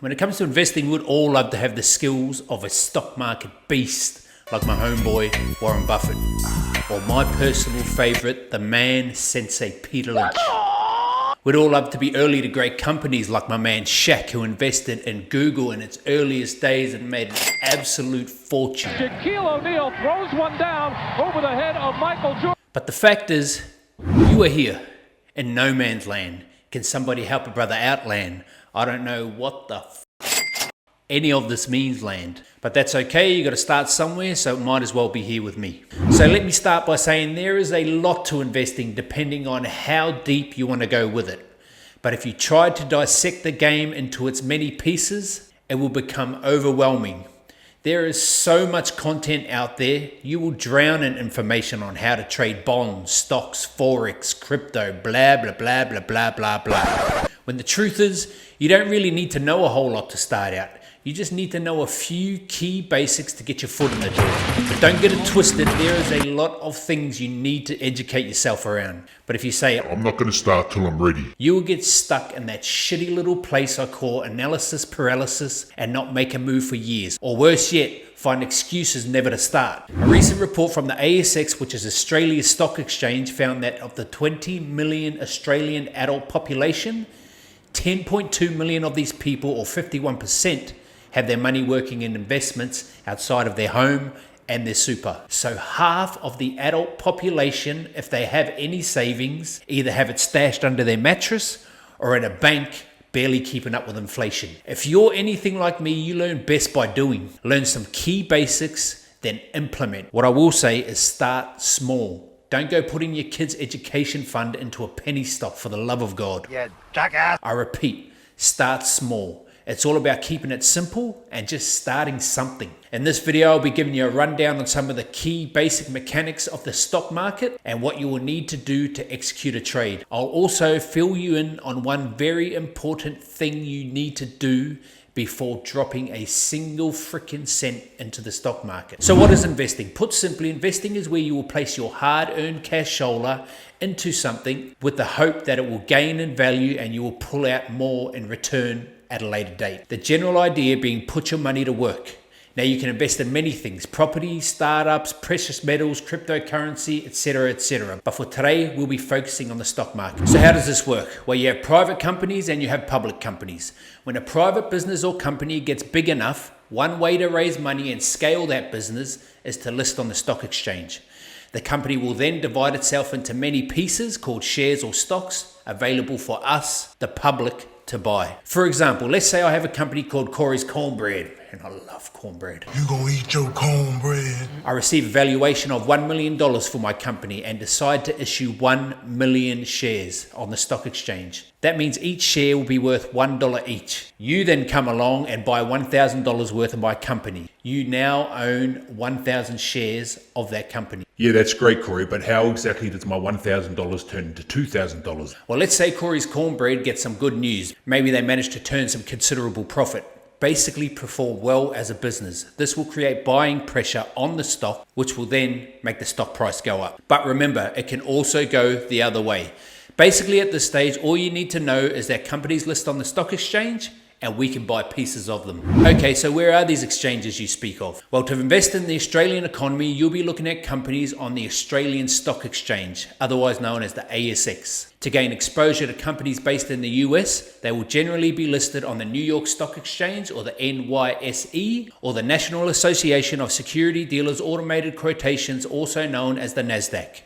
When it comes to investing, we'd all love to have the skills of a stock market beast like my homeboy Warren Buffett, or my personal favorite, the man sensei Peter Lynch. We'd all love to be early to great companies like my man Shaq, who invested in Google in its earliest days and made an absolute fortune. Shaquille O'Neal throws one down over the head of Michael Jordan. But the fact is, you are here in no man's land. Can somebody help a brother out land? I don't know what the any of this means land. But that's okay, you got to start somewhere, so it might as well be here with me. So let me start by saying there is a lot to investing depending on how deep you want to go with it. But if you try to dissect the game into its many pieces, it will become overwhelming. There is so much content out there, you will drown in information on how to trade bonds, stocks, forex, crypto, blah, blah, blah, blah, blah, blah, blah. When the truth is, you don't really need to know a whole lot to start out. You just need to know a few key basics to get your foot in the door. But don't get it twisted, there is a lot of things you need to educate yourself around. But if you say, I'm not going to start till I'm ready, you will get stuck in that shitty little place I call analysis paralysis and not make a move for years. Or worse yet, find excuses never to start. A recent report from the ASX, which is Australia's stock exchange, found that of the 20 million Australian adult population, 10.2 million of these people, or 51%, have their money working in investments outside of their home and their super. So half of the adult population, if they have any savings, either have it stashed under their mattress or in a bank, barely keeping up with inflation. If you're anything like me, you learn best by doing. Learn some key basics, then implement. What I will say is start small. Don't go putting your kid's education fund into a penny stock, for the love of God. Yeah, jackass. I repeat, start small. It's all about keeping it simple and just starting something. In this video, I'll be giving you a rundown on some of the key basic mechanics of the stock market and what you will need to do to execute a trade. I'll also fill you in on one very important thing you need to do before dropping a single freaking cent into the stock market. So what is investing? Put simply, investing is where you will place your hard-earned cashola into something with the hope that it will gain in value and you will pull out more in return at a later date. The general idea being put your money to work. Now you can invest in many things: property, startups, precious metals, cryptocurrency, etc., etc. But for today, we'll be focusing on the stock market. So how does this work? Well, you have private companies and you have public companies. When a private business or company gets big enough, one way to raise money and scale that business is to list on the stock exchange. The company will then divide itself into many pieces called shares or stocks, available for us, the public, to buy. For example, let's say I have a company called Corey's Cornbread, and I love cornbread. you gonna eat your cornbread. I receive a valuation of $1 million for my company and decide to issue 1 million shares on the stock exchange. That means each share will be worth $1 each. You then come along and buy $1,000 worth of my company. You now own 1,000 shares of that company. Yeah, that's great, Corey, but how exactly does my $1,000 turn into $2,000? Well, let's say Corey's Cornbread gets some good news. Maybe they manage to turn some considerable profit. Basically perform well as a business. This will create buying pressure on the stock, which will then make the stock price go up. But remember, it can also go the other way. Basically at this stage, all you need to know is that companies list on the stock exchange and we can buy pieces of them. Okay, so where are these exchanges you speak of? Well, to invest in the Australian economy, you'll be looking at companies on the Australian Stock Exchange, otherwise known as the ASX. To gain exposure to companies based in the US, they will generally be listed on the New York Stock Exchange, or the NYSE, or the National Association of Security Dealers Automated Quotations, also known as the NASDAQ.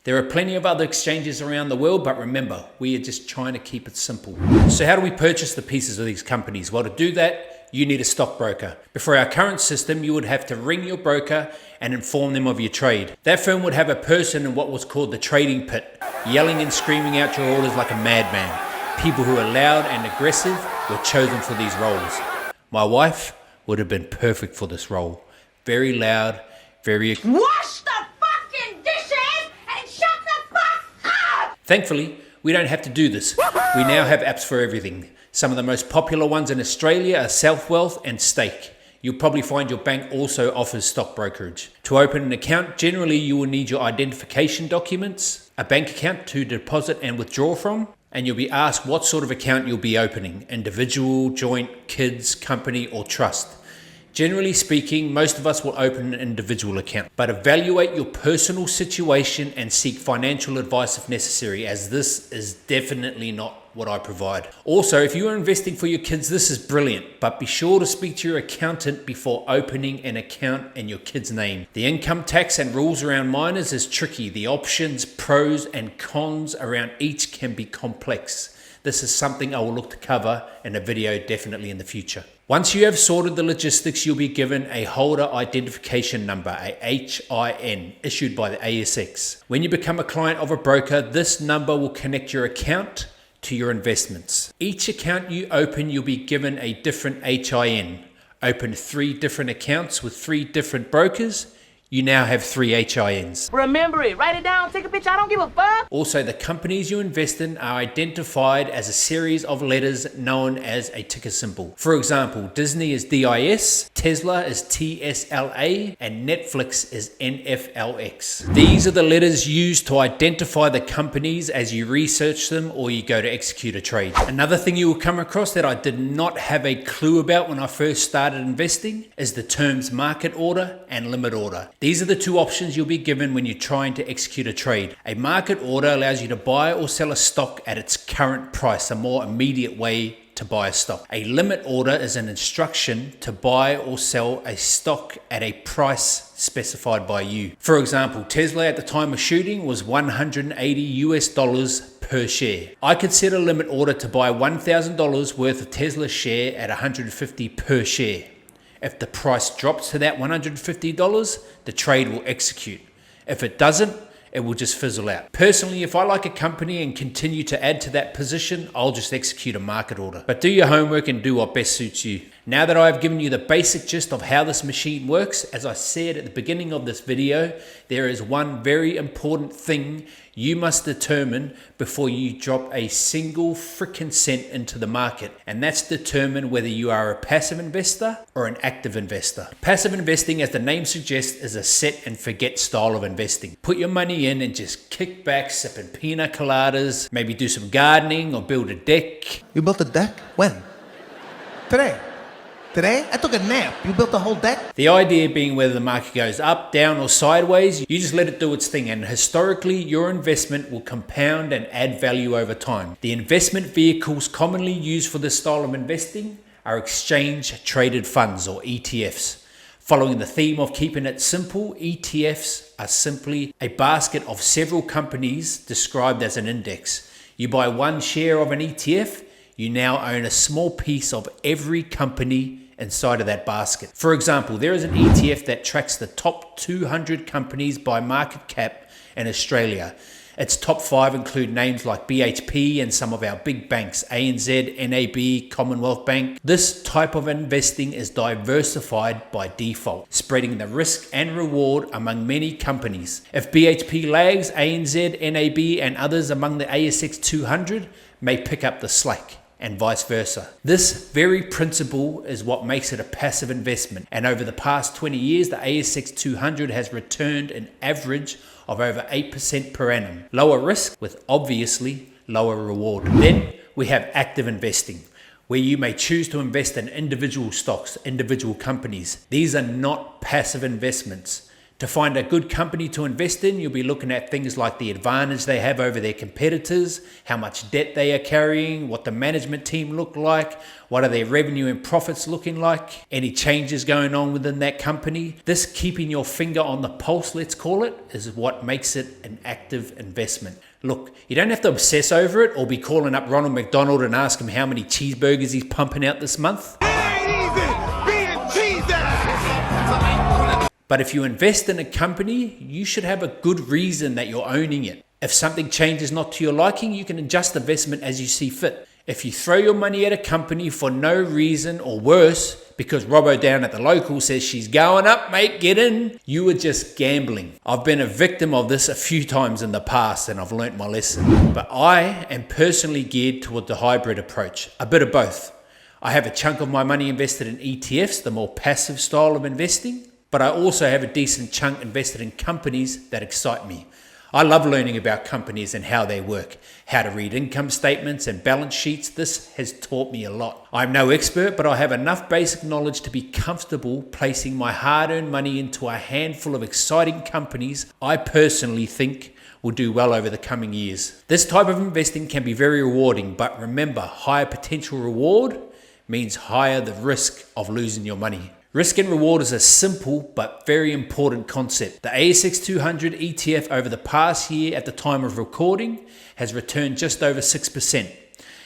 There are plenty of other exchanges around the world, but remember, we are just trying to keep it simple. So how do we purchase the pieces of these companies? Well, to do that, you need a stockbroker. Before our current system, you would have to ring your broker and inform them of your trade. That firm would have a person in what was called the trading pit, yelling and screaming out your orders like a madman. People who are loud and aggressive were chosen for these roles. My wife would have been perfect for this role. Very loud, very... Wash the fucking dishes and shut the fuck up! Thankfully, we don't have to do this. We now have apps for everything. Some of the most popular ones in Australia are Self-Wealth and Stake. You'll probably find your bank also offers stock brokerage. To open an account, generally you will need your identification documents, a bank account to deposit and withdraw from, And you'll be asked what sort of account you'll be opening: individual, joint, kids, company, or trust. Generally speaking, most of us will open an individual account, but evaluate your personal situation and seek financial advice if necessary, as this is definitely not what I provide. Also, if you are investing for your kids, this is brilliant, but be sure to speak to your accountant before opening an account in your kid's name. The income tax and rules around minors is tricky. The options, pros and cons around each can be complex. This is something I will look to cover in a video definitely in the future. Once you have sorted the logistics, you'll be given a holder identification number, a HIN, issued by the ASX. When you become a client of a broker, this number will connect your account to your investments. Each account you open, you'll be given a different HIN. Open 3 different accounts with 3 different brokers, you now have 3 HINs. Remember it, write it down, take a picture, I don't give a fuck. Also, the companies you invest in are identified as a series of letters known as a ticker symbol. For example, Disney is DIS, Tesla is TSLA, and Netflix is NFLX. These are the letters used to identify the companies as you research them or you go to execute a trade. Another thing you will come across that I did not have a clue about when I first started investing is the terms market order and limit order. These are the 2 options you'll be given when you're trying to execute a trade. A market order allows you to buy or sell a stock at its current price, a more immediate way to buy a stock. A limit order is an instruction to buy or sell a stock at a price specified by you. For example, Tesla at the time of shooting was $180 per share. I could set a limit order to buy $1,000 worth of Tesla share at $150 per share. If the price drops to that $150, the trade will execute. If it doesn't, it will just fizzle out. Personally, if I like a company and continue to add to that position, I'll just execute a market order. But do your homework and do what best suits you. Now that I've given you the basic gist of how this machine works, as I said at the beginning of this video, there is one very important thing you must determine before you drop a single freaking cent into the market. And that's determine whether you are a passive investor or an active investor. Passive investing, as the name suggests, is a set and forget style of investing. Put your money in and just kick back, sipping pina coladas, maybe do some gardening or build a deck. You built a deck? When? Today. Today? I took a nap. You built the whole deck? The idea being whether the market goes up, down, or sideways, you just let it do its thing, and historically your investment will compound and add value over time. The investment vehicles commonly used for this style of investing are exchange traded funds, or ETFs. Following the theme of keeping it simple, ETFs are simply a basket of several companies described as an index. You buy one share of an ETF, you now own a small piece of every company inside of that basket. For example, there is an ETF that tracks the top 200 companies by market cap in Australia. Its top 5 include names like BHP and some of our big banks, ANZ, NAB, Commonwealth Bank. This type of investing is diversified by default, spreading the risk and reward among many companies. If BHP lags, ANZ, NAB and others among the ASX 200 may pick up the slack, and vice versa. This very principle is what makes it a passive investment, and over the past 20 years the ASX 200 has returned an average of over 8% per annum. Lower risk with obviously lower reward. Then we have active investing, where you may choose to invest in individual stocks, individual companies. These are not passive investments. To find a good company to invest in, you'll be looking at things like the advantage they have over their competitors, how much debt they are carrying, what the management team look like, what are their revenue and profits looking like, any changes going on within that company. This keeping your finger on the pulse, let's call it, is what makes it an active investment. Look, you don't have to obsess over it or be calling up Ronald McDonald and ask him how many cheeseburgers he's pumping out this month. But if you invest in a company, you should have a good reason that you're owning it. If something changes not to your liking, you can adjust the investment as you see fit. If you throw your money at a company for no reason, or worse, because Robbo down at the local says she's going up, mate, get in, you are just gambling. I've been a victim of this a few times in the past and I've learnt my lesson. But I am personally geared toward the hybrid approach, a bit of both. I have a chunk of my money invested in ETFs, the more passive style of investing, but I also have a decent chunk invested in companies that excite me. I love learning about companies and how they work, how to read income statements and balance sheets. This has taught me a lot. I'm no expert, but I have enough basic knowledge to be comfortable placing my hard-earned money into a handful of exciting companies I personally think will do well over the coming years. This type of investing can be very rewarding, but remember, higher potential reward means higher the risk of losing your money. Risk and reward is a simple but very important concept. The ASX 200 ETF over the past year at the time of recording has returned just over 6%.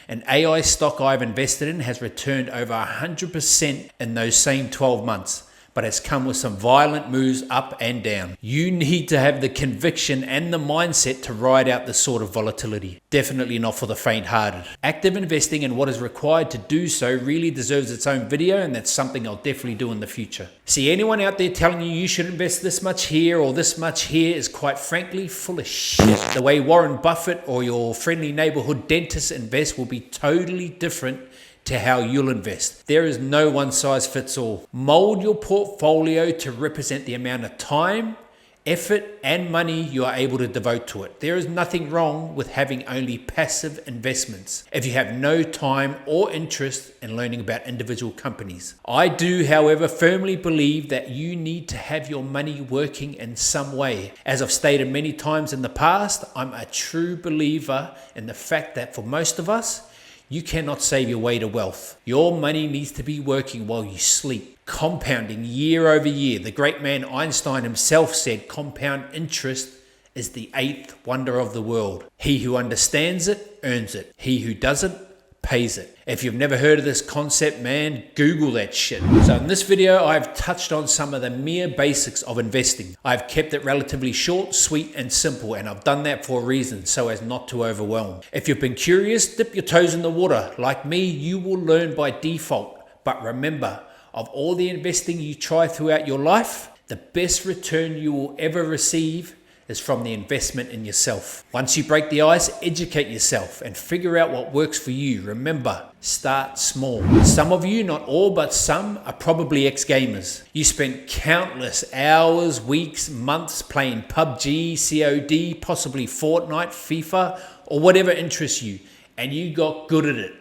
An AI stock I've invested in has returned over 100% in those same 12 months, but has come with some violent moves up and down. You need to have the conviction and the mindset to ride out this sort of volatility. Definitely not for the faint-hearted. Active investing and what is required to do so really deserves its own video, and that's something I'll definitely do in the future. See, anyone out there telling you should invest this much here or this much here is quite frankly full of shit. The way Warren Buffett or your friendly neighborhood dentist invest will be totally different to how you'll invest. There is no one size fits all. Mold your portfolio to represent the amount of time, effort, and money you are able to devote to it. There is nothing wrong with having only passive investments if you have no time or interest in learning about individual companies. I do, however, firmly believe that you need to have your money working in some way. As I've stated many times in the past, I'm a true believer in the fact that for most of us, you cannot save your way to wealth. Your money needs to be working while you sleep, compounding year over year. The great man Einstein himself said compound interest is the eighth wonder of the world. He who understands it earns it. He who doesn't pays it. If you've never heard of this concept, man, Google that shit. So in this video, I've touched on some of the mere basics of investing. I've kept it relatively short, sweet, and simple, and I've done that for a reason, so as not to overwhelm. If you've been curious, dip your toes in the water. Like me, you will learn by default. But remember, of all the investing you try throughout your life, the best return you will ever receive is from the investment in yourself. Once you break the ice, educate yourself and figure out what works for you. Remember, start small. Some of you, not all, but some, are probably ex-gamers. You spent countless hours, weeks, months playing PUBG, COD, possibly Fortnite, FIFA, or whatever interests you, and you got good at it.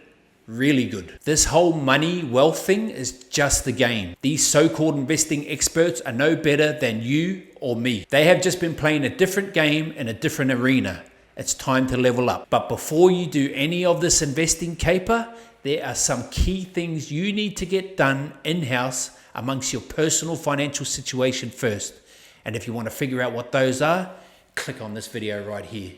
Really good. This whole money, wealth thing is just the game. These so-called investing experts are no better than you or me. They have just been playing a different game in a different arena. It's time to level up. But before you do any of this investing caper, there are some key things you need to get done in-house amongst your personal financial situation first. And if you want to figure out what those are, click on this video right here.